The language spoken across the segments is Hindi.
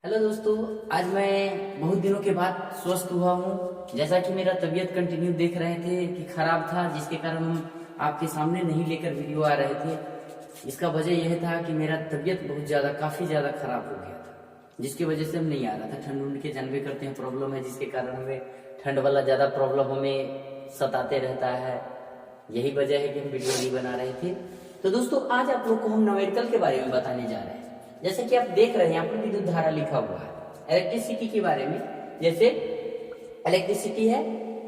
हेलो दोस्तों, आज मैं बहुत दिनों के बाद स्वस्थ हुआ हूँ। जैसा कि मेरा तबीयत कंटिन्यू देख रहे थे कि खराब था, जिसके कारण हम आपके सामने नहीं लेकर वीडियो आ रहे थे। इसका वजह यह था कि मेरा तबीयत काफी ज्यादा खराब हो गया था, जिसकी वजह से हम नहीं आ रहा था। ठंड उंड के जानवे करते हैं, प्रॉब्लम है, जिसके कारण हमें ठंड वाला ज्यादा प्रॉब्लम हमें सताते रहता है। यही वजह है कि हम वीडियो नहीं बना रहे थे। तो दोस्तों, आज आप लोग को हम न्यूमेरिकल के बारे में बताने जा रहे हैं। जैसे कि आप देख रहे हैं, यहाँ पर विद्युत धारा लिखा हुआ है इलेक्ट्रिसिटी के बारे में। जैसे इलेक्ट्रिसिटी है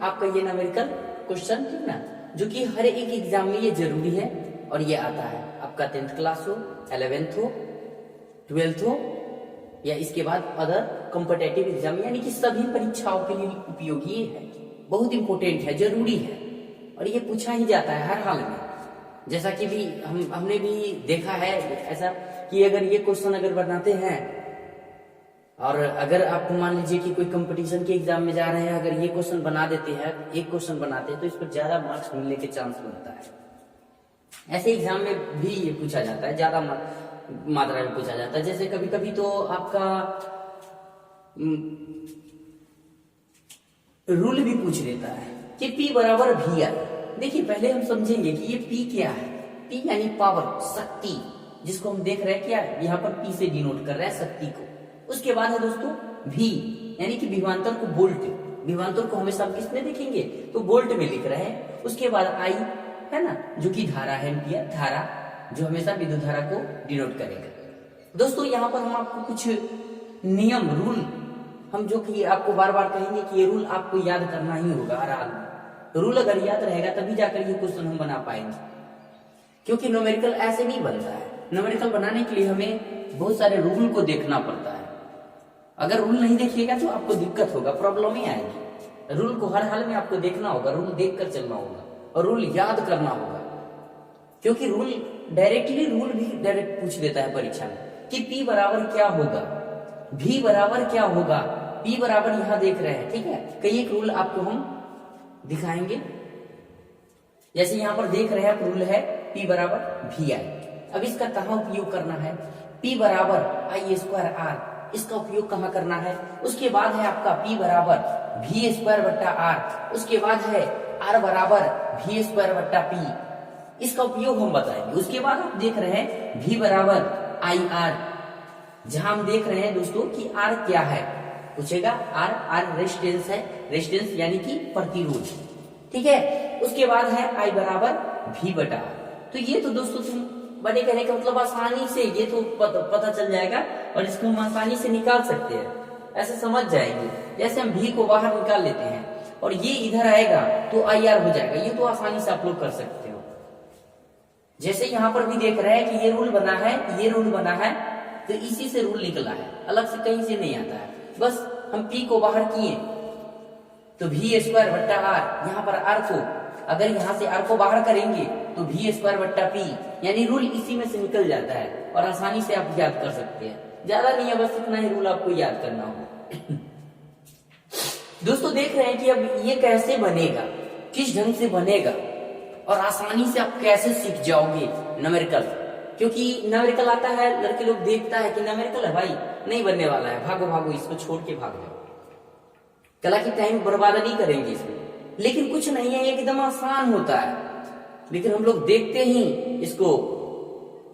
आपका ये न्यूमेरिकल क्वेश्चन, ठीक ना, जो कि हर एक एग्जाम में ये जरूरी है। और ये आता है आपका 10th क्लास हो, 11th हो, 12th हो, या इसके बाद अदर कॉम्पिटेटिव एग्जाम, यानी कि सभी परीक्षाओं के लिए उपयोगी ये है। बहुत इंपॉर्टेंट है, जरूरी है, और ये पूछा ही जाता है हर हाल में। जैसा कि भी हमने भी देखा है ऐसा कि अगर ये क्वेश्चन अगर बनाते हैं, और अगर आप मान लीजिए कि कोई कंपटीशन के एग्जाम में जा रहे हैं, अगर ये क्वेश्चन बना देते हैं, एक क्वेश्चन बनाते हैं, तो इस पर ज्यादा मार्क्स मिलने के चांस बनता है। ऐसे एग्जाम में भी ये पूछा जाता है, ज्यादा मात्रा में पूछा जाता है। जैसे कभी कभी तो आपका रूल भी पूछ देता है कि P बराबर VR। देखिए, पहले हम समझेंगे कि ये P क्या है। P यानी पावर, शक्ति, जिसको हम देख रहे हैं क्या यहाँ पर P से डिनोट कर रहा है, शक्ति को। उसके बाद है दोस्तों V, यानी कि विभवांतर को वोल्ट। विभवांतर को हमेशा आप किसमें देखेंगे तो वोल्ट में लिख रहे हैं। उसके बाद I है ना, जो कि धारा है, एम्पियर धारा, जो हमेशा विद्युत धारा को डिनोट करेगा। दोस्तों, यहाँ पर हम आपको कुछ नियम, रूल, हम जो कि आपको बार बार कहेंगे कि ये रूल आपको याद करना ही होगा हर हाल में। रूल अगर याद रहेगा तभी जाकर ये क्वेश्चन हम बना पाएंगे, क्योंकि न्यूमेरिकल ऐसे नहीं बनता है। न्यूमेरिकल बनाने के लिए हमें बहुत सारे रूल को देखना पड़ता है। अगर रूल नहीं देखिएगा तो आपको दिक्कत होगा, प्रॉब्लम ही आएगी। रूल को हर हाल में आपको देखना होगा, रूल देखकर चलना होगा, और रूल याद करना होगा, क्योंकि रूल भी डायरेक्ट पूछ देता है परीक्षा में कि P बराबर क्या होगा, V बराबर क्या होगा, P बराबर यहाँ देख रहे हैं, ठीक है। कई एक रूल आपको हम दिखाएंगे। जैसे यहाँ पर देख रहे हैं आप, रूल है P बराबर VI। अब इसका कहाँ उपयोग करना है, P बराबर I स्क्वायर R, इसका उपयोग कहाँ करना है। उसके बाद है आपका P बराबर V स्क्वायर बट्टा R, उसके बाद है R बराबर V स्क्वायर बट्टा P, इसका उपयोग हम बताएंगे। उसके बाद आप देख रहे हैं V बराबर IR, जहां हम देख रहे हैं दोस्तों कि R क्या है, पूछेगा। R रेजिस्टेंस है, रेजिस्टेंस यानी कि प्रतिरोध, ठीक है। उसके बाद है I बराबर V बटा। तो ये तो दोस्तों तुम बने कहने का मतलब आसानी से ये तो पता चल जाएगा, और इसको हम आसानी से निकाल सकते हैं, ऐसे समझ जाएंगे। जैसे हम V को बाहर निकाल लेते हैं और ये इधर आएगा तो IR हो जाएगा, ये तो आसानी से आप लोग कर सकते हो। जैसे यहाँ पर भी देख रहे हैं कि ये रूल बना है, ये रूल बना है, तो इसी से रूल निकला है, अलग से कहीं से नहीं आता है। बस हम P को बाहर किए तो V स्क्वायर बट्टा R, यहाँ पर R को अगर यहाँ से R को बाहर करेंगे तो V स्क्वायर बट्टा P, यानी रूल इसी में से निकल जाता है, और आसानी से आप याद कर सकते हैं। ज्यादा नहीं है, बस इतना ही रूल आपको याद करना होगा। दोस्तों, देख रहे हैं कि अब ये कैसे बनेगा, किस ढंग से बनेगा, और आसानी से आप कैसे सीख जाओगे न्यूमेरिकल। क्योंकि न्यूमेरिकल आता है, लड़के लोग देखता है कि न्यूमेरिकल है भाई, नहीं बनने वाला है, भागो भागो, इसको छोड़ के भाग जाओ, कला की टाइम बर्बाद नहीं करेंगे इसमें। लेकिन कुछ नहीं है, एकदम आसान होता है, लेकिन हम लोग देखते ही इसको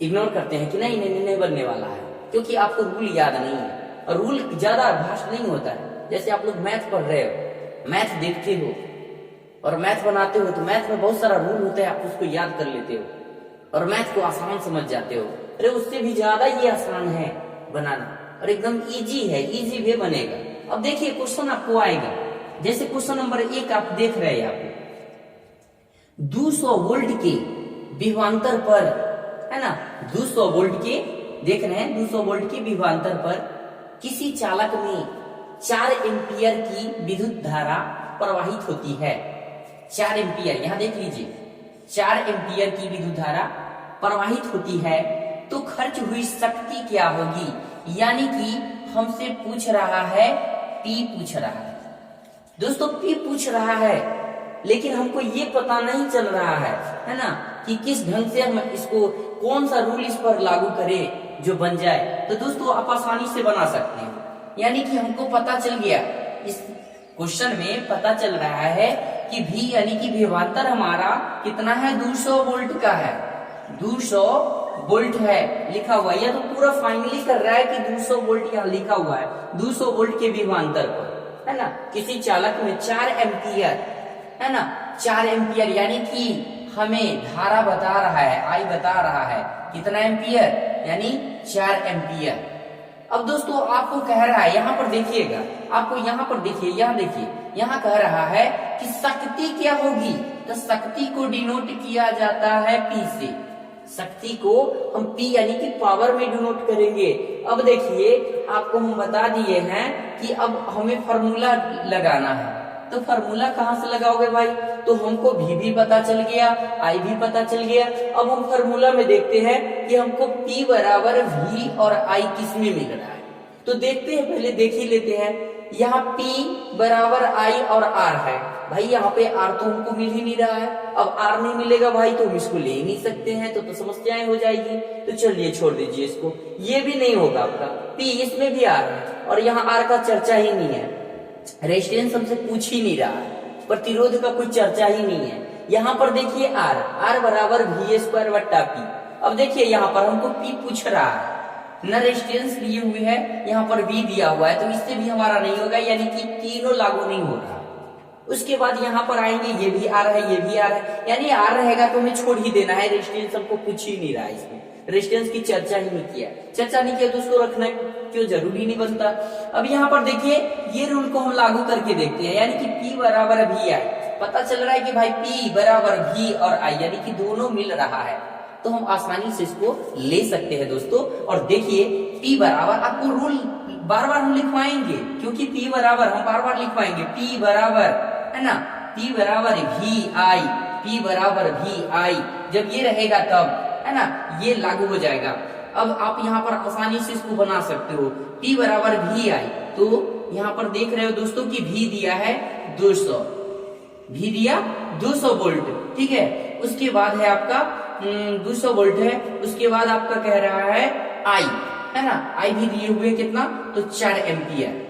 इग्नोर करते हैं कि नहीं नहीं नहीं बनने वाला है, क्योंकि आपको रूल याद नहीं है। और रूल ज्यादा भाष्ट नहीं होता है। जैसे आप लोग मैथ पढ़ रहे हो, मैथ देखते हो और मैथ बनाते हो, तो मैथ में बहुत सारा रूल होता है, आप उसको याद कर लेते हो और मैथ को आसान समझ जाते हो। अरे उससे भी ज्यादा ये आसान है बनाना, और एकदम इजी है, इजी वे बनेगा। अब देखिए क्वेश्चन आपको आएगा, जैसे क्वेश्चन नंबर 1 आप देख रहे हैं, यहाँ पे 200 वोल्ट के विभवांतर पर, है ना, 200 वोल्ट के देख रहे हैं, 200 वोल्ट के विभवांतर पर किसी चालक में 4 एम्पियर की विद्युत धारा प्रवाहित होती है। 4 एम्पियर, यहां देख लीजिए, 4 एम्पियर की विद्युत धारा प्रवाहित होती है, तो खर्च हुई शक्ति क्या होगी। यानी कि हमसे पूछ रहा है, P पूछ रहा है दोस्तों, P पूछ रहा है, लेकिन हमको ये पता नहीं चल रहा है ना, कि किस ढंग से हम इसको, कौन सा रूल इस पर लागू करें जो बन जाए। तो दोस्तों आप आसानी से बना सकते हैं। यानी कि हमको पता चल गया, इस क्वेश्चन में पता चल रहा है कि V यानी कि विभवांतर हमारा कितना है, 200 वोल्ट का है, 200 वोल्ट है लिखा हुआ है। यह तो पूरा फाइनली कर रहा है कि 200 वोल्ट यहाँ लिखा हुआ है, 200 वोल्ट के विभवांतर पर, है ना। किसी चालक में 4 एम्पियर, है ना, 4 एम्पियर यानी कि हमें धारा बता रहा है, आई बता रहा है कितना एम्पियर, यानी 4 एम्पियर। अब दोस्तों आपको कह रहा है, यहाँ पर देखिएगा, आपको यहाँ पर देखिए, यहाँ देखिए, यहाँ कह रहा है कि शक्ति क्या होगी, तो शक्ति को डिनोट किया जाता है P से। शक्ति को हम P यानी कि पावर में डिनोट करेंगे। अब देखिए आपको हम बता दिए हैं कि अब हमें फॉर्मूला लगाना है, तो फॉर्मूला कहाँ से लगाओगे भाई, तो हमको V भी पता चल गया, I भी पता चल गया। अब हम फॉर्मूला में देखते हैं कि हमको P बराबर V और I किस में मिल रहा है, तो देखते हैं, पहले देख ही लेते हैं। यहाँ P बराबर I और R है, भाई यहाँ पे R तो हमको मिल ही नहीं रहा है। अब R नहीं मिलेगा भाई तो हम इसको ले ही नहीं सकते हैं, तो समस्याएं हो जाएगी। तो चलिए छोड़ दीजिए इसको, ये भी नहीं होगा आपका, P इसमें भी R है और यहाँ R का चर्चा ही नहीं है, रेजिस्टेंस हमसे पूछ ही नहीं रहा है, प्रतिरोध का कोई चर्चा ही नहीं है। यहाँ पर देखिए R बराबर V² बट्टा P। अब देखिए यहाँ पर हमको P पूछ रहा है, न रेजिस्टेंस लिए हुए है, यहाँ पर V दिया हुआ है, तो इससे भी हमारा नहीं होगा, यानी कि तीनों लागू नहीं हो रहा। उसके बाद यहाँ पर आएंगे, ये भी R है, ये भी R है, यानी R रहेगा तो हमें छोड़ ही देना है, रेजिस्टेंस हमको कुछ ही नहीं रहा है, इसमें रेजिस्टेंस की चर्चा ही नहीं किया, चर्चा नहीं किया तो उसको रखना क्यों जरूरी नहीं बनता। अब यहाँ पर देखिए ये रूल को हम लागू करके देखते हैं, यानी कि P बराबर VI, पता चल रहा है कि भाई P बराबर V और I यानी कि दोनों मिल रहा है, तो हम आसानी से इसको ले सकते हैं दोस्तों। और देखिए P बराबर, आपको रूल बार बार हम लिखवाएंगे क्योंकि P बराबर हम बार बार लिखवाएंगे, P बराबर, है ना, P बराबर VI, P बराबर VI, जब ये रहेगा तब, है ना, ये लागू हो जाएगा। अब आप यहाँ पर आसानी से इसको बना सकते हो, P बराबर VI, तो यहाँ पर देख रहे हो दोस्तों कि V दिया है 200, V दिया 200 वोल्ट, ठीक है। उसके बाद है आपका 200 वोल्ट है, उसके बाद आपका कह रहा है I, है ना, I भी दिए हुए कितना, तो 4 एम्पियर,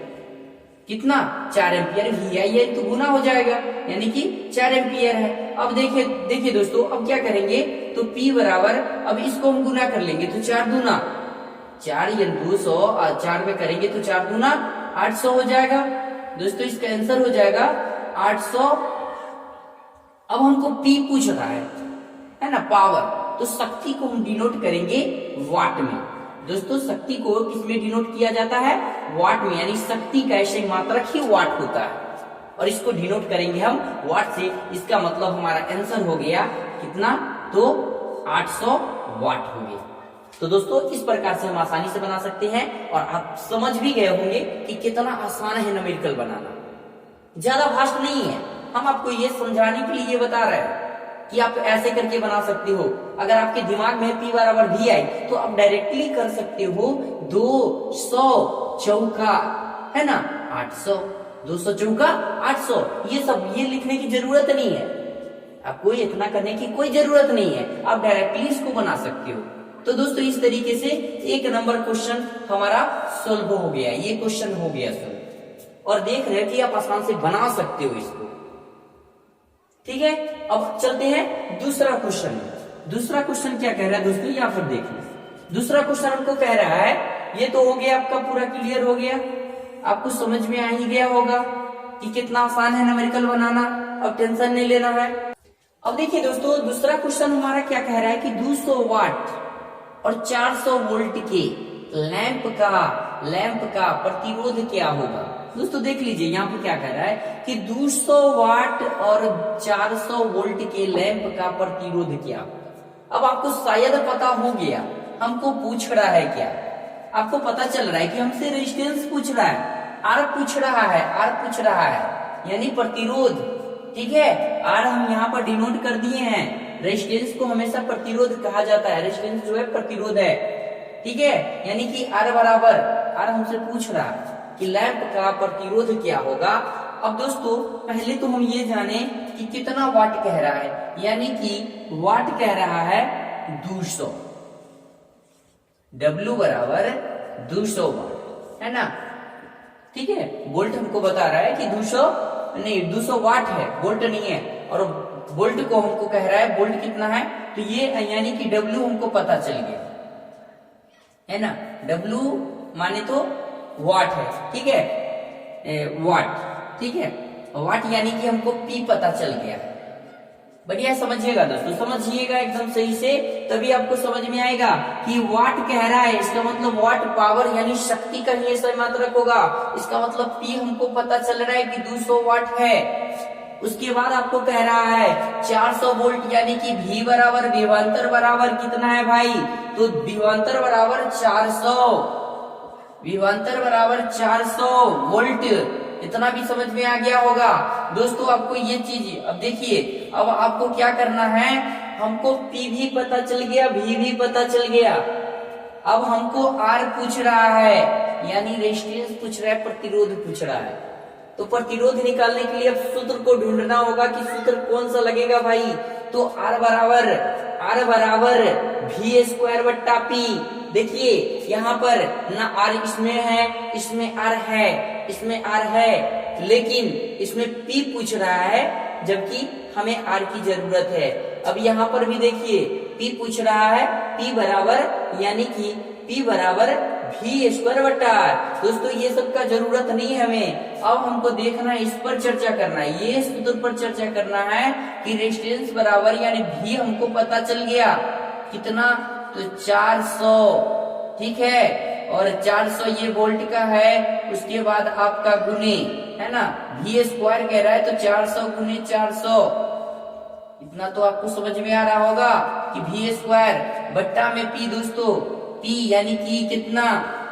कितना, 4 एम्पियर VI तो गुना हो जाएगा, यानी कि 4 एम्पियर है। अब देखिए दोस्तों, अब क्या करेंगे, तो P बराबर, अब इसको हम गुना कर लेंगे, तो 4 दूना 4 या 200 और 4 में करेंगे तो 4 दूना 800 हो जाएगा दोस्तों, इसका आंसर हो जाएगा 800। अब हमको P पूछ रहा है ना, पावर, तो शक्ति को हम डिनोट करेंगे वाट में। दोस्तों शक्ति को किसमें डिनोट किया जाता है, वाट में, यानी शक्ति का ऐसे मात्रक ही वाट होता है और इसको डिनोट करेंगे हम वाट से। इसका मतलब हमारा आंसर हो गया कितना, तो 800 वाट हो गया। तो दोस्तों इस प्रकार से हम आसानी से बना सकते हैं और आप समझ भी गए होंगे कि कितना आसान है न्यूमेरिकल बनाना, ज्यादा भास्ट नहीं है। हम आपको ये समझाने के लिए बता रहे हैं कि आप ऐसे करके बना सकते हो। अगर आपके दिमाग में P बराबर VI तो आप डायरेक्टली कर सकते हो 200 चौका, है ना, 800, 200 चौका 800, ये लिखने की जरूरत नहीं है, आपको इतना करने की कोई जरूरत नहीं है, आप डायरेक्टली इसको बना सकते हो। तो दोस्तों इस तरीके से 1 नंबर क्वेश्चन हमारा सोल्व हो गया, ये क्वेश्चन हो गया सोल्व, और देख रहे हैं कि आप आसान से बना सकते हो इसको, ठीक है। अब चलते हैं दूसरा क्वेश्चन। दूसरा क्वेश्चन क्या कह रहा है दोस्तों, यहाँ पर देखिए, दूसरा क्वेश्चन हमको कह रहा है, ये तो हो गया आपका पूरा क्लियर हो गया, आपको समझ में आ ही गया होगा कि कितना आसान है न्यूमेरिकल बनाना, अब टेंशन नहीं लेना है। अब देखिए दोस्तों दूसरा क्वेश्चन हमारा क्या कह रहा है कि 200 वाट और 400 वोल्ट के लैंप का प्रतिरोध क्या होगा। दोस्तों देख लीजिए यहाँ पे क्या कह रहा है कि 200 वाट और 400 वोल्ट के लैंप का प्रतिरोध क्या होगा। अब आपको शायद पता हो गया, हमको पूछ रहा है क्या, आपको पता चल रहा है कि हमसे रेजिस्टेंस पूछ रहा है, आर पूछ रहा है, यानी प्रतिरोध, ठीक है। आर हम यहाँ पर डिनोट कर दिए हैं, रेजिस्टेंस को हमेशा प्रतिरोध कहा जाता है, रेजिस्टेंस जो है प्रतिरोध है, ठीक है। यानी कि आर बराबर, आर हमसे पूछ रहा है कि लैंप का प्रतिरोध क्या होगा। अब दोस्तों पहले तो हम ये जाने कि कितना वाट कह रहा है, यानी कि वाट कह रहा है 200, W बराबर 200 वाट, है ना। ठीक है। वोल्ट हमको बता रहा है कि 200 वाट है, वोल्ट नहीं है। और वोल्ट को हमको कह रहा है वोल्ट कितना है, तो ये यानी कि W हमको पता चल गया है ना। W माने तो वाट है, ठीक है, वाट, ठीक है। वाट यानी कि हमको P पता चल गया। बढ़िया, समझिएगा दोस्तों, समझिएगा एकदम सही से, तभी आपको समझ में आएगा कि वाट कह रहा है, इसका मतलब वाट पावर यानी शक्ति का ही सही मात्रक होगा। इसका मतलब P हमको पता चल रहा है कि 200 वाट है। उसके बाद आपको कह रहा है 400 वोल्ट यानी कि V बराबर विभवांतर बराबर कितना है भाई, तो विभवांतर बराबर 400, विभवांतर बराबर 400 वोल्ट। इतना भी समझ में आ गया होगा दोस्तों आपको ये चीज। अब देखिए, अब आपको क्या करना है, हमको P भी पता चल गया, V भी पता चल गया। अब हमको R पूछ रहा है, यानी रेजिस्टेंस पूछ रहा है, प्रतिरोध पूछ रहा है। तो प्रतिरोध निकालने के लिए अब सूत्र को ढूंढना होगा कि सूत्र कौन सा लगेगा भाई। तो R बराबर V स्क्वायर बट्टा P। देखिए यहाँ पर ना R इसमें है, इसमें R है, इसमें R है, लेकिन इसमें P पूछ रहा है, जबकि हमें R की जरूरत है। अब यहाँ पर भी देखिए P पूछ रहा है, P बराबर यानी कि P बराबर V स्क्वायर बट्टा R। दोस्तों ये सब का जरूरत नहीं है हमें, अब हमको देखना है, इस पर चर्चा करना है, ये सूत्र पर चर्चा करना है कि रेजिस्टेंस बराबर यानी V हमको पता चल गया कितना, तो 400, ठीक है। और 400 ये वोल्ट का है, उसके बाद आपका गुने है ना, V स्क्वायर कह रहा है, तो 400 गुने 400, इतना तो आपको समझ में आ रहा होगा कि V स्क्वायर बट्टा में P। दोस्तों P यानी कि कितना,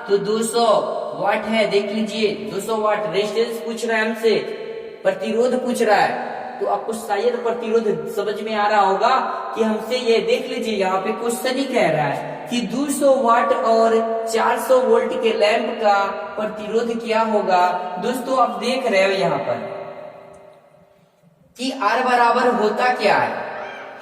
तो 200 वाट है। देख लीजिए 200 वाट रेजिस्टेंस पूछ रहा है हमसे, प्रतिरोध पूछ रहा है, तो आपको शायद प्रतिरोध समझ में आ रहा होगा कि हमसे ये देख लीजिए, यहाँ पे क्वेश्चन ही कह रहा है कि 200 वाट और 400 वोल्ट के लैंप का प्रतिरोध क्या होगा। दोस्तों आप देख रहे हो यहाँ पर कि R बराबर होता क्या है,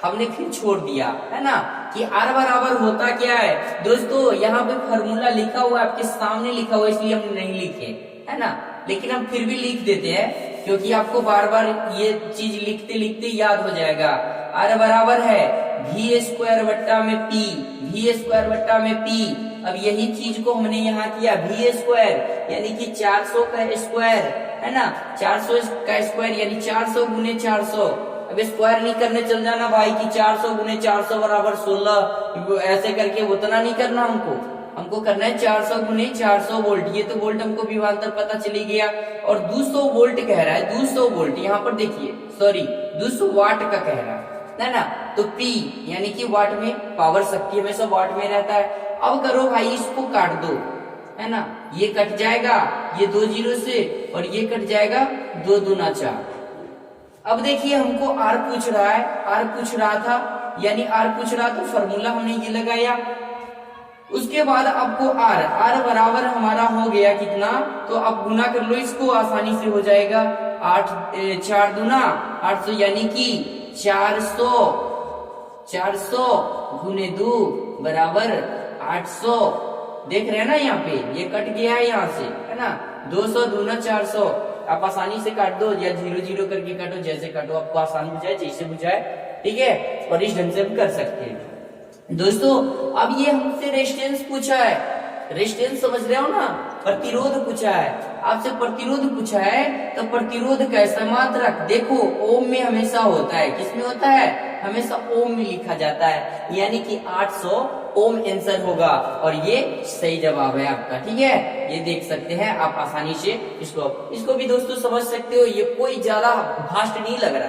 हमने फिर छोड़ दिया है ना कि R बराबर होता क्या है। दोस्तों यहाँ पे फॉर्मूला लिखा हुआ है, आपके सामने लिखा हुआ है, इसलिए हम नहीं लिखे है ना, लेकिन हम फिर भी लिख देते हैं क्योंकि आपको बार बार ये चीज लिखते लिखते याद हो जाएगा। R बराबर है V स्क्वायर बट्टा में P, V स्क्वायर बट्टा में P। अब यही चीज को हमने यहाँ किया, V स्क्वायर यानी कि 400 का स्क्वायर है ना, 400 का स्क्वायर यानी 400 गुने 400। अब स्क्वायर नहीं करने चल जाना भाई कि 400 गुने 400 बराबर 16, ऐसे करके उतना नहीं करना हमको करना है 400 गुने 400 वोल्ट। ये तो वोल्ट हमको विभवांतर पता चली गया। और 200 वोल्ट कह रहा है, 200 वोल्ट यहाँ पर देखिए, सॉरी 200 वाट का कह रहा है ना, तो P यानी कि वाट में, पावर शक्ति हमेशा वाट में रहता है। अब करो भाई इसको काट दो है ना, ये कट जाएगा ये 2 जीरो से, और ये कट जाएगा 2 दूना 4। अब देखिए हमको R पूछ रहा है, R पूछ रहा था यानी R पूछ रहा, तो फॉर्मूला हमने ये लगाया। उसके बाद आपको R बराबर हमारा हो गया कितना, तो आप गुना कर लो इसको, आसानी से हो जाएगा। 8 4 दूना 800 यानी कि 400 गुने 2 बराबर 800। देख रहे हैं ना यहाँ पे ये कट गया है यहाँ से है ना, 200 दूना 400। आप आसानी से काट दो या 0 0 करके काटो, जैसे काटो आपको आसान बुझाए, जैसे बुझाए, ठीक है। और इस ढंग से हम कर सकते हैं। दोस्तों अब ये हमसे रेजिस्टेंस पूछा है, रेजिस्टेंस समझ रहे हो ना, प्रतिरोध पूछा है, आपसे प्रतिरोध पूछा है, तो प्रतिरोध कैसा मात्रक देखो ओम में हमेशा होता है, किसमें होता है, हमेशा ओम में लिखा जाता है, यानी कि 800 ओम आंसर होगा। और ये सही जवाब है आपका, ठीक है। ये देख सकते हैं आप आसानी से, इसको भी दोस्तों समझ सकते हो, ये कोई ज्यादा भास्ट नहीं लग रहा,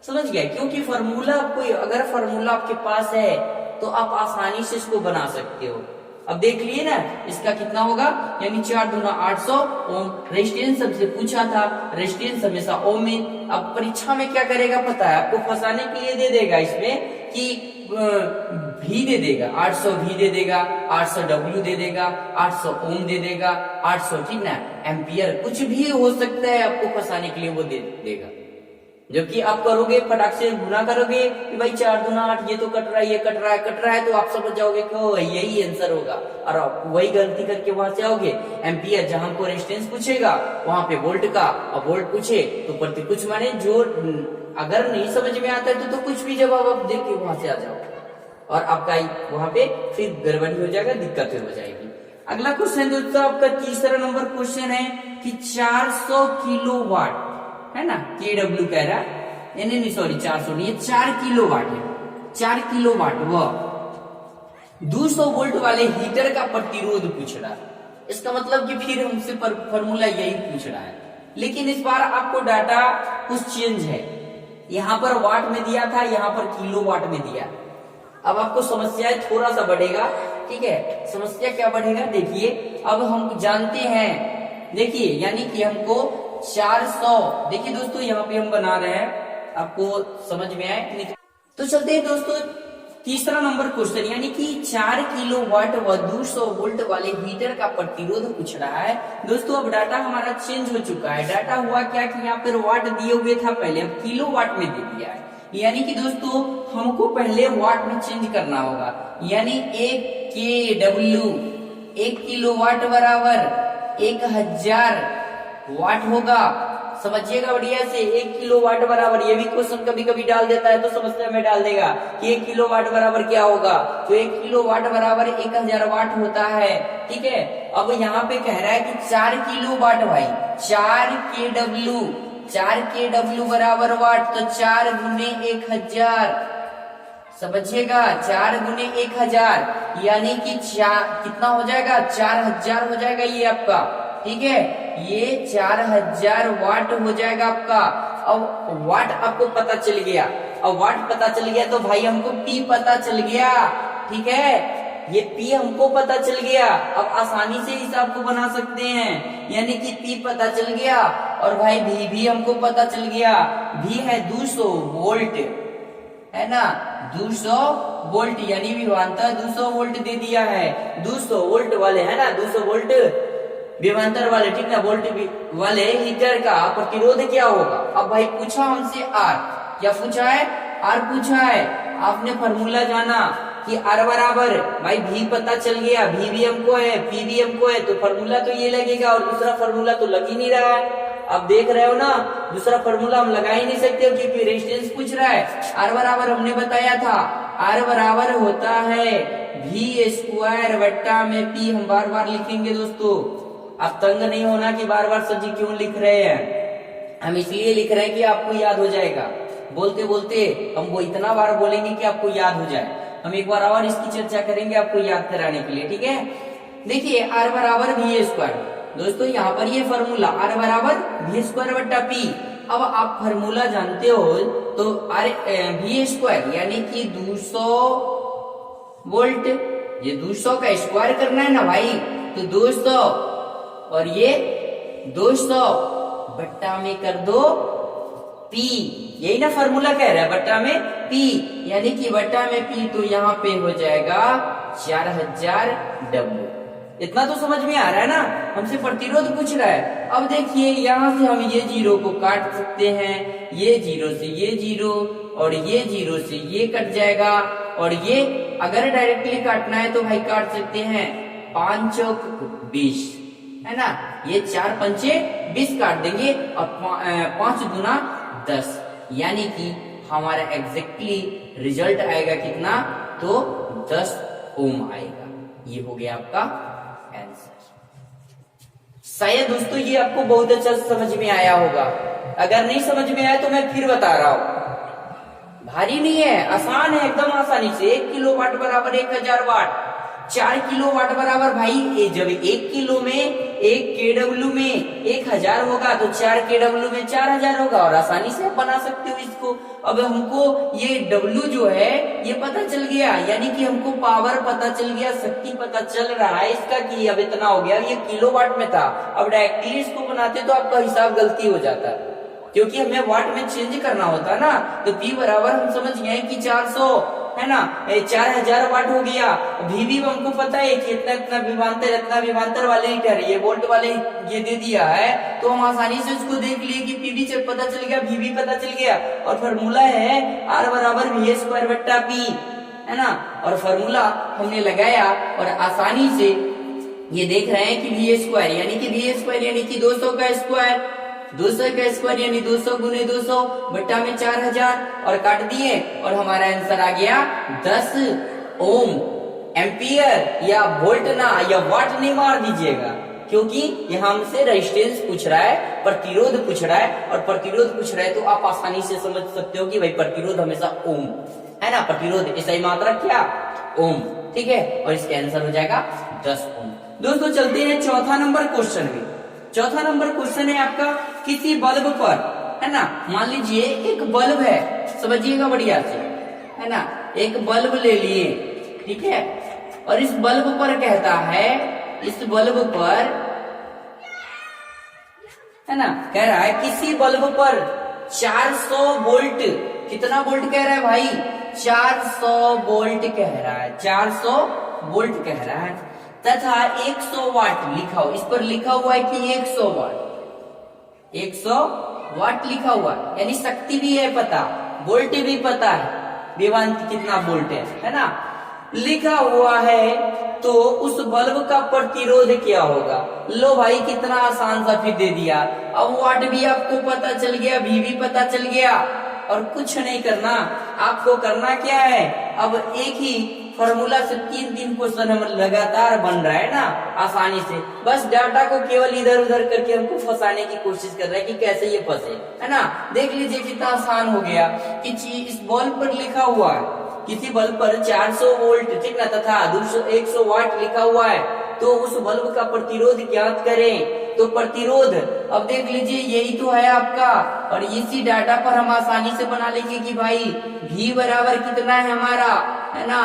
समझ गया, क्योंकि फॉर्मूला कोई अगर फॉर्मूला आपके पास है तो आप आसानी से इसको बना सकते हो। अब देख लिए ना इसका कितना होगा, यानी 4 दूना 800 ओम। रेजिस्टेंस हमसे पूछा था, रेजिस्टेंस हमेशा ओम में। अब परीक्षा में क्या करेगा पता है आपको, फंसाने के लिए दे देगा इसमें कि भी दे देगा, 800 भी दे देगा, 800 W दे देगा, 800 ओम दे देगा, 800 ठीक ना एम्पियर, कुछ भी हो सकता है, आपको फंसाने के लिए वो दे देगा। जबकि आप करोगे फटाक से गुना करोगे कि भाई 4 दूना 8, ये तो कट रहा है, ये कट रहा है, तो आप समझ जाओगे कि ओ यही आंसर होगा, और आप वही गलती करके वहां से आओगे। एम्पियर जहां हमको रेजिस्टेंस पूछेगा वहां पे वोल्ट का, और वोल्ट पूछे तो प्रति कुछ, माने जो अगर नहीं समझ में आता है तो कुछ भी जवाब आप देख के वहां से आ जाओ, और आपका वहां पे फिर गड़बड़ी हो जाएगा, दिक्कतें हो जाएगी। अगला क्वेश्चन दोस्तों आपका तीसरा नंबर क्वेश्चन है कि 400 किलोवाट है ना, केडब्ल्यू कह रहा है, नहीं सॉरी 400 नहीं, ये 4 किलोवाट है, 4 किलोवाट वह 200 वोल्ट वाले हीटर का प्रतिरोध पूछ रहा है। इसका मतलब कि फिर हमसे फॉर्मूला यही पूछ रहा है, लेकिन इस बार आपको डाटा कुछ चेंज है, यहाँ पर वाट में दिया था, यहाँ पर किलोवाट में दिया। अब आपको समस्या थोड़ा सा बढ़ेगा, ठीक है। समस्या क्या बढ़ेगा, देखिए अब हम जानते हैं, देखिए यानी कि हमको 400, देखिए दोस्तों यहाँ पे हम बना रहे हैं, आपको समझ में आए नहीं तो चलते हैं दोस्तों तीसरा नंबर क्वेश्चन, यानी कि 4 किलोवाट व 200 वोल्ट वाले हीटर का प्रतिरोध पूछ रहा है। दोस्तों अब डाटा हमारा चेंज हो चुका है, डाटा हुआ क्या कि यहाँ पर वाट दिए हुए था पहले, अब किलोवाट में दे दिया है, यानी कि दोस्तों हमको पहले वाट में चेंज करना होगा, यानी 1 kW 1 किलोवाट बराबर 1000 वाट होगा। समझिएगा बढ़िया से, 1 किलोवाट बराबर, ये भी क्वेश्चन कभी कभी डाल देता है तो समस्या में डाल देगा कि 1 किलोवाट बराबर क्या होगा, तो 1 किलोवाट बराबर 1000 वाट होता है, ठीक है। अब यहाँ पे कह रहा है कि 4 किलोवाट भाई, 4 kW बराबर वाट, तो 4 गुने 1000, समझिएगा 4 गुने 1000 यानी कि कितना हो जाएगा, 4000 हो जाएगा ये आपका, ठीक है, ये 4000 वाट हो जाएगा आपका। अब वाट आपको पता चल गया, अब वाट पता चल गया तो भाई हमको पी पता चल गया, ठीक है, ये पी हमको पता चल गया। अब आसानी से हिसाब को बना सकते हैं, यानी कि पी पता चल गया, और भाई भी हमको पता चल गया, भी है 200 वोल्ट, है ना, 200 वोल्ट, यानी विभवांतर 200 वोल्ट दे दिया है, 200 वोल्ट वाले, है ना, 200 वोल्ट विभवांतर वाले, ठीक ना, वोल्ट वाले हीटर का प्रतिरोध क्या होगा। अब भाई पूछा हमसे आर, क्या पूछा है, आर पूछा है, आपने फॉर्मूला जाना कि आर बराबर, भाई भी पता चल गया, भी हमको है, पी भी हमको है, तो फॉर्मूला तो ये लगेगा, और दूसरा फॉर्मूला तो लग ही नहीं रहा है। अब देख रहे हो ना, दूसरा फॉर्मूला हम लगा ही नहीं सकते क्योंकि रेजिस्टेंस पूछ रहा है। आर बराबर हमने बताया था, आर बराबर होता है भी स्क्वायर बट्टा में पी, हम बार बार लिखेंगे दोस्तों, आप तंग नहीं होना कि बार बार सर जी क्यों लिख रहे हैं, हम इसलिए लिख रहे हैं कि आपको याद हो जाएगा, बोलते बोलते हम वो इतना बार बोलेंगे कि आपको याद हो जाए। हम एक बार और इसकी चर्चा करेंगे आपको याद कराने के लिए, ठीक है। देखिए आर बराबर भी स्क्वायर, दोस्तों यहाँ पर ये फॉर्मूला आर बराबर भी स्क्वायर बट्टा पी। अब आप फॉर्मूला जानते हो तो आर भी स्क्वायर यानी कि 200 वोल्ट, ये 200 का स्क्वायर करना है ना भाई, तो 200 और ये 200 बट्टा में कर दो पी, यही ना फॉर्मूला कह रहा है, बट्टा में पी, यानी कि बट्टा में पी, तो यहाँ पे हो जाएगा 4000 डब्ल्यू। इतना तो समझ में आ रहा है ना, हमसे प्रतिरोध पूछ रहा है। अब देखिए यहाँ से हम ये जीरो को काट सकते हैं, ये जीरो से ये जीरो, और ये जीरो से ये कट जाएगा, और ये अगर डायरेक्टली काटना है तो भाई काट सकते हैं, 5 चौक 20, है ना, ये 4 पंचे 20 काट देंगे, और 5 गुना 10, यानी कि हमारा एग्जैक्टली रिजल्ट आएगा कितना, तो 10 ओम आएगा। ये हो गया आपका आंसर। शायद दोस्तों ये आपको बहुत अच्छा समझ में आया होगा, अगर नहीं समझ में आया तो मैं फिर बता रहा हूं, भारी नहीं है, आसान है एकदम आसानी से। 1 किलोवाट बराबर 1000 वाट, 4 किलोवाट बराबर भाई जब 1 किलो में 1 केडब्ल्यू में 1000 होगा तो 4 केडब्ल्यू में 4000 होगा, और आसानी से आप बना सकते हो इसको। अब हमको ये डब्ल्यू जो है ये पता चल गया, यानी कि हमको पावर पता चल गया, शक्ति पता चल रहा है इसका कि अब इतना हो गया, ये किलोवाट में था। अब डायरेक्टली इसको बनाते तो आपका हिसाब गलती हो जाता, क्योंकि हमें वाट में चेंज करना होता ना। तो पी बराबर हम समझ गए कि 400 है ना, 4000 वाट हो गया। वीवी हमको पता है कि इतना विभवांतर वाले हीटर, ये वोल्ट वाले ये दे दिया है, तो हम आसानी से उसको देख लिए कि पीवी पता चल गया, वीवी पता चल गया। और फॉर्मूला है आर बराबर वी स्क्वायर बट्टा पी, है ना। और फॉर्मूला हमने लगाया और आसानी से ये देख रहे हैं कि वी स्क्वायर यानी कि 200 का स्क्वायर, 200 का स्क्वायर यानी 200 गुने 200 बट्टा में 4000 और काट दिए और हमारा आंसर आ गया 10 ओम। एम्पियर या वोल्ट ना या वाट नहीं मार दीजिएगा, क्योंकि यहाँ हमसे रेजिस्टेंस पूछ रहा है, प्रतिरोध पूछ रहा है, और प्रतिरोध पूछ रहा है तो आप आसानी से समझ सकते हो कि भाई प्रतिरोध हमेशा ओम है ना, प्रतिरोध ऐसा ही मात्रा क्या ओम, ठीक है। और इसका आंसर हो जाएगा 10 ओम। दोस्तों चलते हैं चौथा नंबर क्वेश्चन में। चौथा नंबर क्वेश्चन है आपका, किसी बल्ब पर, है ना, मान लीजिए एक बल्ब है, समझिएगा बढ़िया से, है ना, एक बल्ब ले लिए, ठीक है, और इस बल्ब पर कहता है, इस बल्ब पर, है ना, कह रहा है किसी बल्ब पर 400 वोल्ट, कितना वोल्ट कह रहा है भाई, 400 वोल्ट कह रहा है, 400 वोल्ट कह रहा है, तथा 100 वाट लिखा हो, इस पर लिखा हुआ है कि 100 वाट, 100 वाट लिखा हुआ है, यानी शक्ति भी है पता, वोल्ट भी पता है, विभवांतर कितना वोल्ट है ना, लिखा हुआ है, तो उस बल्ब का प्रतिरोध क्या होगा। लो भाई कितना आसान सा फिर दे दिया, अब वाट भी आपको पता चल गया, वी भी पता चल गया, और कुछ नहीं करना, आपको करना क्या है, अब एक ही फॉर्मूला से 3 क्वेश्चन हम लगातार बन रहा है ना आसानी से, बस डाटा को केवल इधर उधर करके हमको फंसाने की कोशिश कर रहा है कि कैसे ये फंसे, है ना। देख लीजिए कितना आसान हो गया कि इस बल्ब पर लिखा हुआ है, किसी बल्ब पर 400 वोल्ट, ठीक ना, तथा 100 वाट लिखा हुआ है, तो उस बल्ब का प्रतिरोध ज्ञात करें। तो प्रतिरोध अब देख लीजिए यही तो है आपका, और इसी डाटा पर हम आसानी से बना लेंगे कि भाई V बराबर कितना है हमारा, है ना,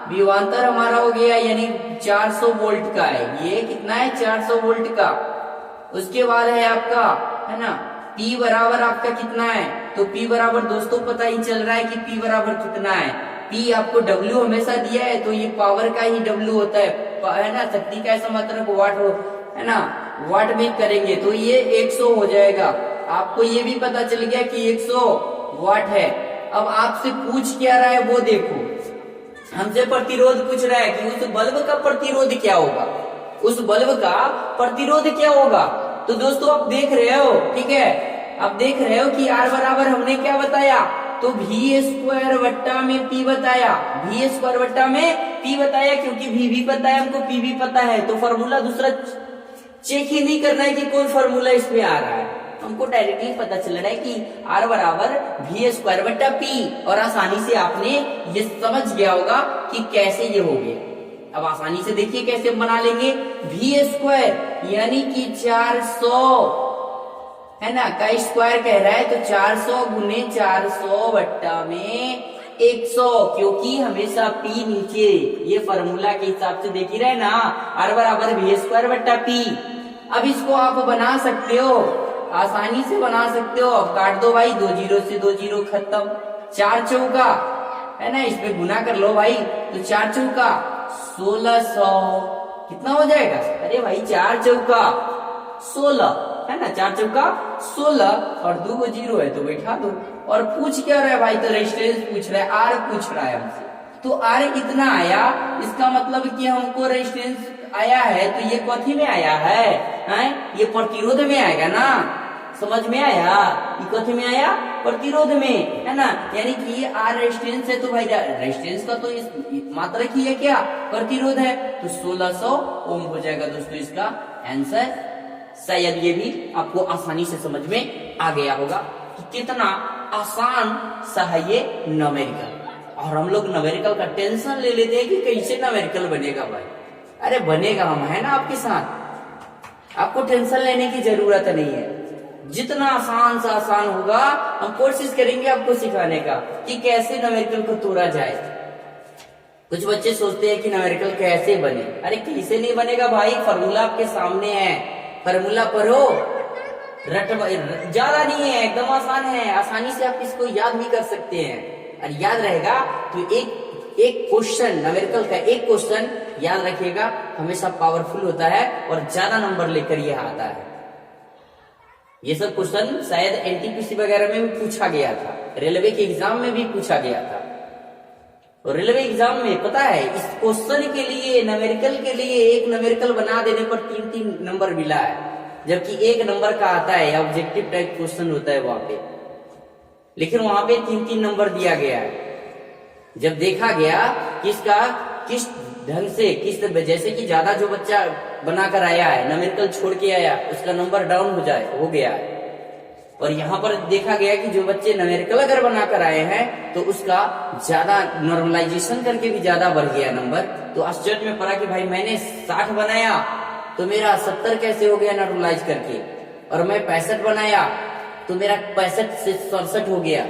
विभवांतर हमारा हो गया यानी 400 वोल्ट का है, ये कितना है 400 वोल्ट का। उसके बाद है आपका, है ना, P बराबर आपका कितना है, तो P बराबर दोस्तों पता ही चल रहा है कि P बराबर कितना है, P आपको W हमेशा दिया है, तो ये पावर का ही W होता है ना, शक्ति का ऐसा मतलब वाट हो, है ना, वाट में करेंगे तो ये 100 हो जाएगा। आपको ये भी पता चल गया कि 100 वाट है। अब आपसे पूछ क्या रहा है वो देखो, हमसे प्रतिरोध पूछ रहा है कि उस बल्ब का प्रतिरोध क्या होगा, उस बल्ब का प्रतिरोध क्या होगा। तो दोस्तों आप देख रहे हो, ठीक है, आप देख रहे हो कि R बराबर हमने क्या बताया, तो V स्क्वायर बट्टा में P बताया, V स्क्वायर बट्टा में P बताया, क्योंकि V भी पता है हमको, P भी पता है, तो फॉर्मूला दूसरा चेक ही नहीं करना है कि कोई फॉर्मूला इसमें आ रहा है, हमको डायरेक्टली पता चल रहा है कि R बराबर V स्क्वायर बट्टा P, और आसानी से आपने ये समझ गया होगा कि कैसे ये हो गया। अब आसानी से देखिए कैसे बना लेंगे, V स्क्वायर यानी कि 400, है ना, का स्क्वायर कह रहा है, तो 400 गुने 400 बट्टा में 100, क्योंकि हमेशा P नीचे, ये फॉर्मूला के हिसाब से देख ही रहे ना, R बराबर V स्क्वायर बट्टा P। अब इसको आप बना सकते हो, आसानी से बना सकते हो, अब काट दो भाई, 2 जीरो से 2 जीरो खत्म, 4 चौका, है ना, इसमें गुना कर लो भाई, तो 4 चौका 1600, कितना हो जाएगा, अरे भाई 4 चौका 16, है ना, 4 चौका 16 और 2 जीरो है तो बैठा दो। और पूछ क्या रहा है भाई, तो रेजिस्टेंस पूछ रहा है, R पूछ रहा है हमसे, तो R कितना आया, इसका मतलब कि हमको रेजिस्टेंस आया है, तो ये कथी में आया है, ये प्रतिरोध में आएगा ना, समझ में आया, ये कथी में आया, प्रतिरोध में, है ना, यानी कि ये R रेजिस्टेंस है, तो भाई रेजिस्टेंस का तो इस मात्रा की है क्या, प्रतिरोध है, तो 1600 ओम हो जाएगा दोस्तों इसका आंसर। शायद ये भी आपको आसानी से समझ में आ गया होगा कि कितना आसान सा है ये न्यूमेरिकल, और हम लोग न्यूमेरिकल का टेंशन ले लेते हैं कि कैसे न्यूमेरिकल बनेगा भाई, अरे बनेगा, हम है ना आपके साथ, आपको टेंशन लेने की जरूरत नहीं है, जितना आसान सा आसान होगा हम कोशिश करेंगे आपको सिखाने का कि कैसे न्यूमेरिकल को तोड़ा जाए। कुछ बच्चे सोचते हैं कि न्यूमेरिकल कैसे बने, अरे कैसे नहीं बनेगा भाई, फॉर्मूला आपके सामने है, फॉर्मूला पढ़ो, ज्यादा नहीं है, एकदम आसान है, आसानी से आप इसको याद भी कर सकते हैं, और याद रहेगा तो एक क्वेश्चन न्यूमेरिकल का एक क्वेश्चन याद रखिएगा हमेशा पावरफुल होता है और ज्यादा नंबर लेकर यह आता है। ये सब क्वेश्चन शायद एनटीपीसी वगैरह में भी पूछा गया था, रेलवे के एग्जाम में भी पूछा गया था। और रेलवे एग्जाम में पता है इस क्वेश्चन के लिए न्यूमेरिकल के लिए एक न्यूमेरिकल बना देने पर 3-3 नंबर मिला है, जबकि 1 नंबर का आता है ऑब्जेक्टिव टाइप क्वेश्चन होता है वहां पे, लेकिन वहां पे 3-3 नंबर दिया गया है। जब देखा गया किसका किस ढंग से किस जैसे कि ज्यादा जो बच्चा बनाकर आया है न्यूमेरिकल छोड़ के आया उसका नंबर डाउन हो गया है, और यहाँ पर देखा गया कि जो बच्चे न्यूमेरिकल अगर बनाकर आए हैं तो उसका ज्यादा नॉर्मलाइजेशन करके भी ज्यादा बढ़ गया नंबर। तो आश्चर्य में पड़ा कि भाई मैंने 60 बनाया तो मेरा 70 कैसे हो गया नॉर्मलाइज करके, और मैं 65 बनाया तो मेरा 65 से 67 हो गया।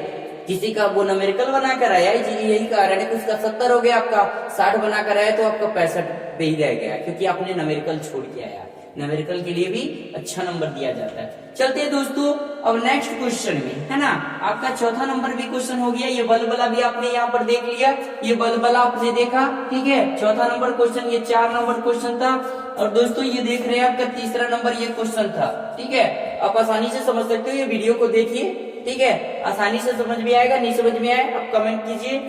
किसी का वो न्यूमेरिकल बनाकर आया यही कारण है कि उसका 70 हो गया, आपका 60 बनाकर आया तो आपका 65 पे ही रह गया, क्योंकि आपने न्यूमेरिकल छोड़ के आया। न्यूमेरिकल के लिए भी अच्छा नंबर दिया जाता है। चलते हैं दोस्तों अब नेक्स्ट क्वेश्चन में, है ना। आपका चौथा नंबर भी क्वेश्चन हो गया, ये बलबला भी आपने यहाँ पर देख लिया, ये बलबला आपने देखा, ठीक है। चौथा नंबर क्वेश्चन, ये 4 नंबर क्वेश्चन था। और दोस्तों ये देख रहे हैं आपका तीसरा नंबर ये क्वेश्चन था, ठीक है। आप आसानी से समझ सकते हो, ये वीडियो को देखिए, ठीक है। आसानी से समझ में आएगा, नहीं समझ में आए आप कमेंट कीजिए,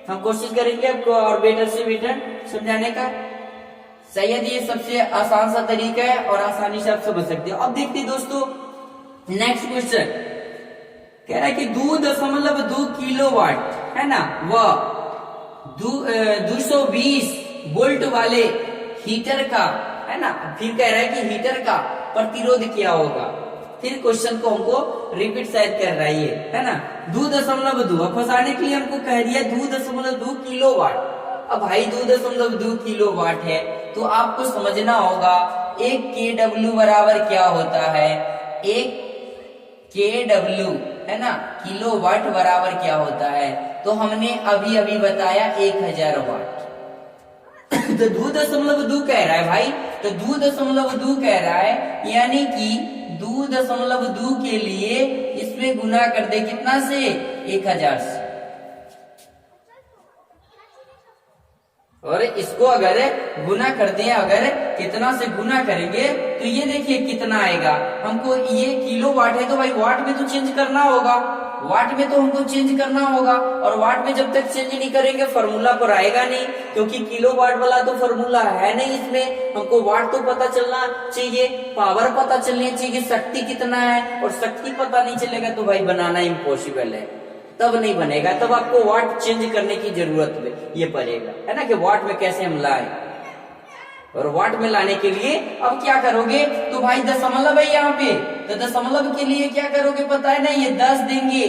हम कोशिश करेंगे आपको और बेटर से बेटर समझाने का। शायद ये सबसे आसान सा तरीका है और आसानी से आप समझ सकते हो। अब देखते हैं दोस्तों नेक्स्ट क्वेश्चन, कह रहा है कि 2.2 किलोवाट, है ना, वह 220 वोल्ट वाले हीटर का, है ना, फिर कह रहा है कि हीटर का प्रतिरोध क्या होगा। फिर क्वेश्चन को हमको रिपीट शायद कर रहा है ना। 2.2 फंसाने के लिए हमको कह दिया 2.2 किलोवाट। अब भाई 2.2 किलोवाट है तो आपको समझना होगा एक kW बराबर क्या होता है। एक kW, है ना, किलोवाट बराबर क्या होता है, तो हमने अभी अभी बताया 1000 वाट। तो 2.2 कह रहा है भाई, तो 2.2 कह रहा है, यानी कि 2.2 के लिए इसमें गुना कर दे कितना से, 1000 से, और इसको अगर गुना करते हैं, अगर कितना से गुना करेंगे तो ये देखिए कितना आएगा। हमको ये किलो वाट है तो भाई वाट में तो चेंज करना होगा, वाट में तो हमको चेंज करना होगा, और वाट में जब तक चेंज नहीं करेंगे फॉर्मूला पर आएगा नहीं, क्योंकि किलो वाट वाला तो फॉर्मूला है नहीं इसमें। हमको वाट तो पता चलना चाहिए, पावर पता चलनी चाहिए, शक्ति कितना है, और शक्ति पता नहीं चलेगा तो भाई बनाना इम्पॉसिबल है, तब नहीं बनेगा। तब आपको वाट चेंज करने की जरूरत ये पड़ेगा, है ना, कि वाट में कैसे हम लाएं। और वाट में लाने के लिए अब क्या करोगे, तो भाई दशमलव है यहाँ पे, तो दशमलव के लिए क्या करोगे पता है ना, ये 10 देंगे।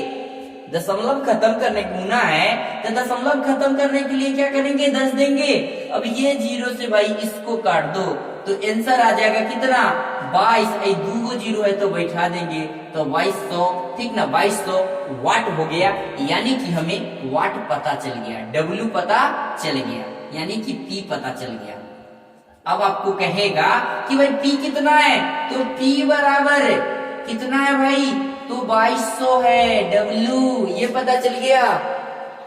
दशमलव खत्म करने गुना है तो दशमलव खत्म करने के लिए क्या करेंगे, 10 देंगे। अब ये 0 से भाई इसको काट दो तो आंसर आ जाएगा कितना, 22। 2 0 है तो बैठा देंगे तो 2200, ठीक ना, 2200 वाट हो गया। यानी कि हमें वाट पता चल गया, W पता चल गया, यानी कि P पता चल गया। अब आपको कहेगा कि भाई P कितना है, तो P बराबर कितना है भाई, तो 2200 है, W ये पता चल गया।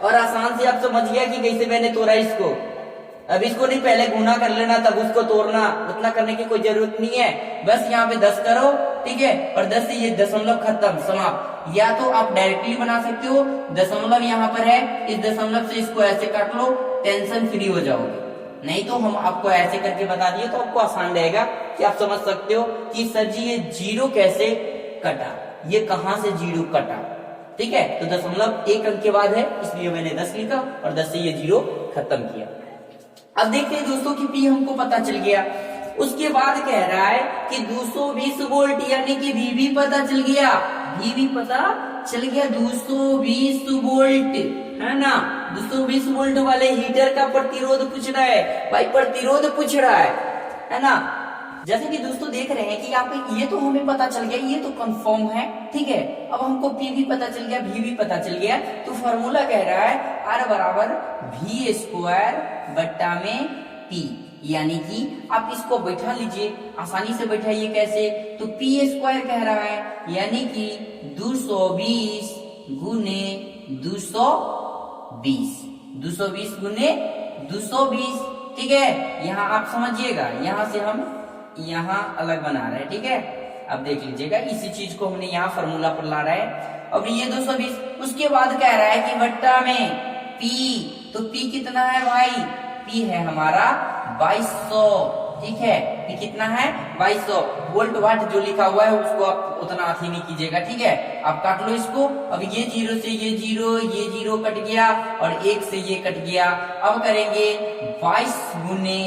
और आसान से आप समझ गया कि कैसे मैंने तोड़ा इसको। अब इसको नहीं पहले गुना कर लेना तब उसको तोड़ना, उतना करने की कोई जरूरत नहीं है, बस यहाँ पे 10 करो, ठीक है, और 10 से ये दशमलव खत्म समाप्त। या तो आप डायरेक्टली बना सकते हो, दशमलव यहाँ पर है, इस दशमलव से इसको ऐसे काट लो, टेंशन फ्री हो जाओगे। नहीं तो हम आपको ऐसे करके बता दिए तो आपको आसान रहेगा कि आप समझ सकते हो कि सर जी ये 0 कैसे कटा, ये कहां से 0 कटा, ठीक है। तो दशमलव 1 अंक के बाद है इसलिए मैंने 10 लिखा और 10 से ये 0 खत्म किया। अब देखते हैं दोस्तों कि P हमको पता चल गया। उसके बाद कह रहा है कि 220 वोल्ट यानी कि VV पता चल गया, VV पता चल गया 220 वोल्ट, है ना। 220 वोल्ट वाले हीटर का प्रतिरोध पूछ रहा है भाई, प्रतिरोध पूछ रहा है ना। जैसे कि दोस्तों देख रहे हैं कि यहाँ पे ये तो हमें पता चल गया, ये तो कंफर्म है, ठीक है। अब हमको P भी पता चल गया, V भी पता चल गया, तो फॉर्मूला कह रहा है R बराबर V² बट्टा में P, यानी कि आप इसको बैठा लीजिए, आसानी से बैठाइए। कैसे, तो P² कह रहा है, यानी कि 220 गुने 220, 220 गुने 220, ठीक है। यहाँ आप समझिएगा, यहाँ से हम यहाँ अलग बना रहे हैं, ठीक है। अब देख लीजिएगा, इसी चीज को हमने यहाँ फॉर्मूला पर ला रहा है। अब ये 220, उसके बाद कह रहा है कि वट्टा में P, तो P कितना है भाई? P है हमारा 2200, ठीक है। P कितना है? 2200। वोल्ट वाट जो लिखा हुआ है उसको आप उतना अथी नहीं कीजिएगा, ठीक है। आप काट लो इसको। अब ये 0 से ये 0, ये 0 कट गया और 1 से ये कट गया। अब करेंगे 22 गुने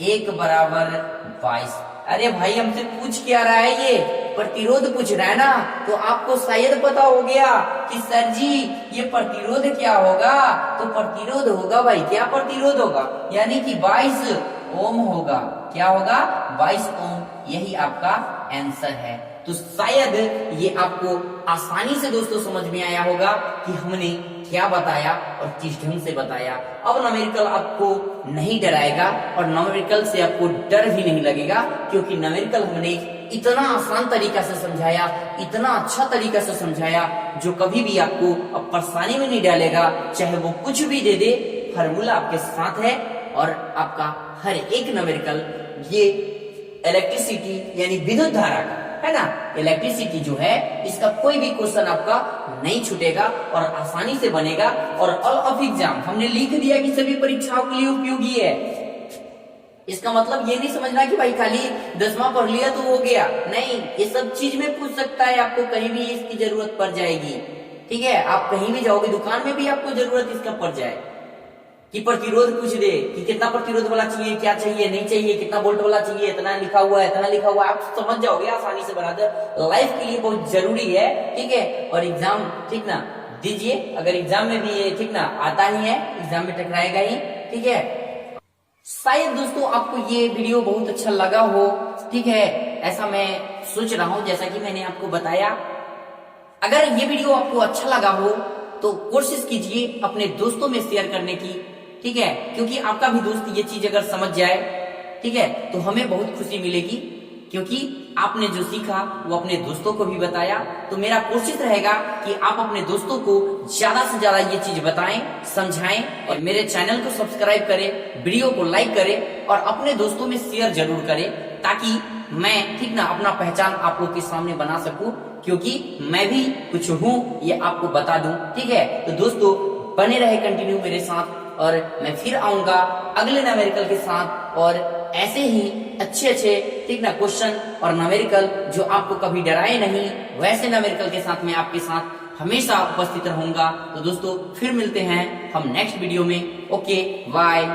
1 बराबर 22। अरे भाई हमसे पूछ क्या रहा है? ये प्रतिरोध पूछ रहा है ना, तो आपको शायद पता हो गया कि सर जी ये प्रतिरोध क्या होगा। तो प्रतिरोध होगा भाई, क्या प्रतिरोध होगा? यानी कि 22 ओम होगा। क्या होगा? 22 ओम। यही आपका आंसर है। तो शायद ये आपको आसानी से दोस्तों समझ में आया होगा कि हमने क्या बताया और किस ढंग से बताया। अब न्यूमेरिकल आपको नहीं डराएगा और न्यूमेरिकल से आपको डर भी नहीं लगेगा, क्योंकि न्यूमेरिकल हमने इतना आसान तरीका से समझाया, इतना अच्छा तरीका से समझाया, जो कभी भी आपको अब परेशानी में नहीं डालेगा। चाहे वो कुछ भी दे दे, फार्मूला आपके साथ है और आपका हर एक न्यूमेरिकल ये इलेक्ट्रिसिटी यानी विद्युत धारा का है ना, इलेक्ट्रिसिटी जो है इसका कोई भी क्वेश्चन आपका नहीं छूटेगा और आसानी से बनेगा। और ऑल ऑफ एग्जाम हमने लिख दिया कि सभी परीक्षाओं के लिए उपयोगी है। इसका मतलब ये नहीं समझना कि भाई खाली 10वां पढ़ लिया तो हो गया, नहीं, ये सब चीज में पूछ सकता है, आपको कहीं भी इसकी जरूरत पड़ जाएगी, ठीक है। आप कहीं भी जाओगे, दुकान में भी आपको जरूरत इसका पड़ जाए कि प्रतिरोध पूछ दे कि कितना प्रतिरोध वाला चाहिए, क्या चाहिए, नहीं चाहिए, कितना वोल्ट वाला चाहिए, इतना लिखा हुआ है, इतना लिखा हुआ है, आप समझ जाओगे आसानी से बनाकर। लाइफ के लिए बहुत जरूरी है, ठीक है। और एग्जाम, ठीक ना, दीजिए। अगर एग्जाम में भी ये, ठीक ना, आता ही है, एग्जाम में टकराएगा ही, ठीक है। शायद दोस्तों आपको ये वीडियो बहुत अच्छा लगा हो, ठीक है, ऐसा मैं सोच रहा हूं, जैसा कि मैंने आपको बताया। अगर ये वीडियो आपको अच्छा लगा हो तो कोशिश कीजिए अपने दोस्तों में शेयर करने की, ठीक है, क्योंकि आपका भी दोस्त ये चीज अगर समझ जाए, ठीक है, तो हमें बहुत खुशी मिलेगी, क्योंकि आपने जो सीखा वो अपने दोस्तों को भी बताया। तो मेरा कोशिश रहेगा कि आप अपने दोस्तों को ज्यादा से ज्यादा ये चीज बताएं, समझाएं, और मेरे चैनल को सब्सक्राइब करें, वीडियो को लाइक करें और अपने दोस्तों में शेयर जरूर करें, ताकि मैं, ठीक ना, अपना पहचान आप लोग के सामने बना सकूं, क्योंकि मैं भी कुछ हूं ये आपको बता दूं, ठीक है। तो दोस्तों बने रहे कंटिन्यू मेरे साथ, और मैं फिर आऊंगा अगले न्यूमेरिकल के साथ, और ऐसे ही अच्छे, ठीक ना, क्वेश्चन और न्यूमेरिकल जो आपको कभी डराए नहीं, वैसे न्यूमेरिकल के साथ मैं आपके साथ हमेशा उपस्थित रहूंगा। तो दोस्तों फिर मिलते हैं हम नेक्स्ट वीडियो में। Okay, bye.